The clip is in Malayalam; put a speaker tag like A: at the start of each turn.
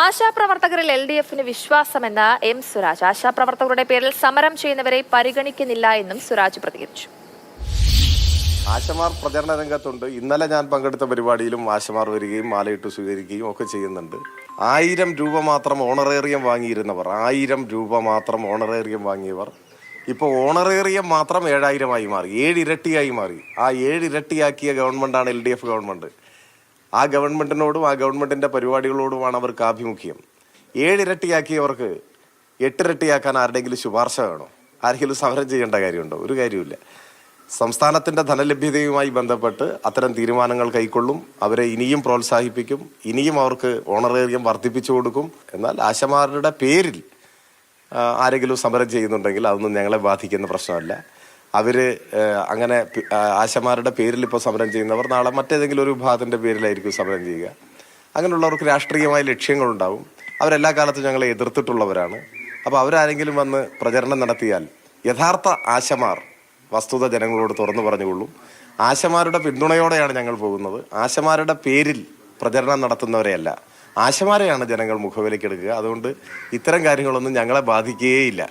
A: ആശാപ്രവർത്തകരിൽ LDFന് വിശ്വാസമെന്ന് എം സുരാജ്. ആശാപ്രവർത്തകരുടെ പേരിൽ സമരം ചെയ്യുന്നവരെ പരിഗണിക്കുന്നില്ല എന്നും സുരാജ് പ്രതികരിച്ചു.
B: ആശമാർ പ്രചരണ രംഗത്തുണ്ട്. ഇന്നലെ ഞാൻ പങ്കെടുത്ത പരിപാടിയിലും ആശമാർ വരികയും മാലയിട്ട് സ്വീകരിക്കുകയും ഒക്കെ ചെയ്യുന്നുണ്ട്. 1000 രൂപ മാത്രം ഓണറേറിയം വാങ്ങിയിരുന്നവർ, 1000 രൂപ മാത്രം ഓണറേറിയം വാങ്ങിയവർ ഇപ്പോൾ ഓണറേറിയം മാത്രം 7000 മാറി, 7 ഇരട്ടിയായി മാറി. ആ 7 ഇരട്ടിയാക്കിയ ഗവൺമെൻറ്റാണ് LDF ഗവൺമെൻറ്. ആ ഗവൺമെൻറ്റിനോടും ആ ഗവൺമെൻറ്റിൻ്റെ പരിപാടികളോടുമാണ് അവർക്ക് ആഭിമുഖ്യം. 7 ഇരട്ടിയാക്കിയവർക്ക് 8 ഇരട്ടിയാക്കാൻ ആരുടെയെങ്കിലും ശുപാർശ വേണോ? ആരെങ്കിലും സമരം ചെയ്യേണ്ട കാര്യമുണ്ടോ? ഒരു കാര്യമില്ല. സംസ്ഥാനത്തിൻ്റെ ധനലഭ്യതയുമായി ബന്ധപ്പെട്ട് അത്തരം തീരുമാനങ്ങൾ കൈക്കൊള്ളും. അവരെ ഇനിയും പ്രോത്സാഹിപ്പിക്കും, ഇനിയും അവർക്ക് ഓണറേറിയം വർദ്ധിപ്പിച്ചു കൊടുക്കും. എന്നാൽ ആശമാരുടെ പേരിൽ ആരെങ്കിലും സമരം ചെയ്യുന്നുണ്ടെങ്കിൽ അതൊന്നും ഞങ്ങളെ ബാധിക്കുന്ന പ്രശ്നമല്ല. അവർ അങ്ങനെ ആശമാരുടെ പേരിൽ ഇപ്പോൾ സമരം ചെയ്യുന്നവർ നാളെ മറ്റേതെങ്കിലും ഒരു വിഭാഗത്തിൻ്റെ പേരിലായിരിക്കും സമരം ചെയ്യുക. അങ്ങനെയുള്ളവർക്ക് രാഷ്ട്രീയമായ ലക്ഷ്യങ്ങളുണ്ടാവും. അവരെല്ലാ കാലത്തും ഞങ്ങളെ എതിർത്തിട്ടുള്ളവരാണ്. അപ്പോൾ അവരാരെങ്കിലും വന്ന് പ്രചരണം നടത്തിയാൽ യഥാർത്ഥ ആശമാർ വസ്തുത ജനങ്ങളോട് തുറന്നു പറഞ്ഞുകൊള്ളും. ആശമാരുടെ പിന്തുണയോടെയാണ് ഞങ്ങൾ പോകുന്നത്. ആശമാരുടെ പേരിൽ പ്രചരണം നടത്തുന്നവരെയല്ല, ആശമാരെയാണ് ജനങ്ങൾ മുഖവിലക്കെടുക്കുക. അതുകൊണ്ട് ഇത്തരം കാര്യങ്ങളൊന്നും ഞങ്ങളെ ബാധിക്കുകയേയില്ല.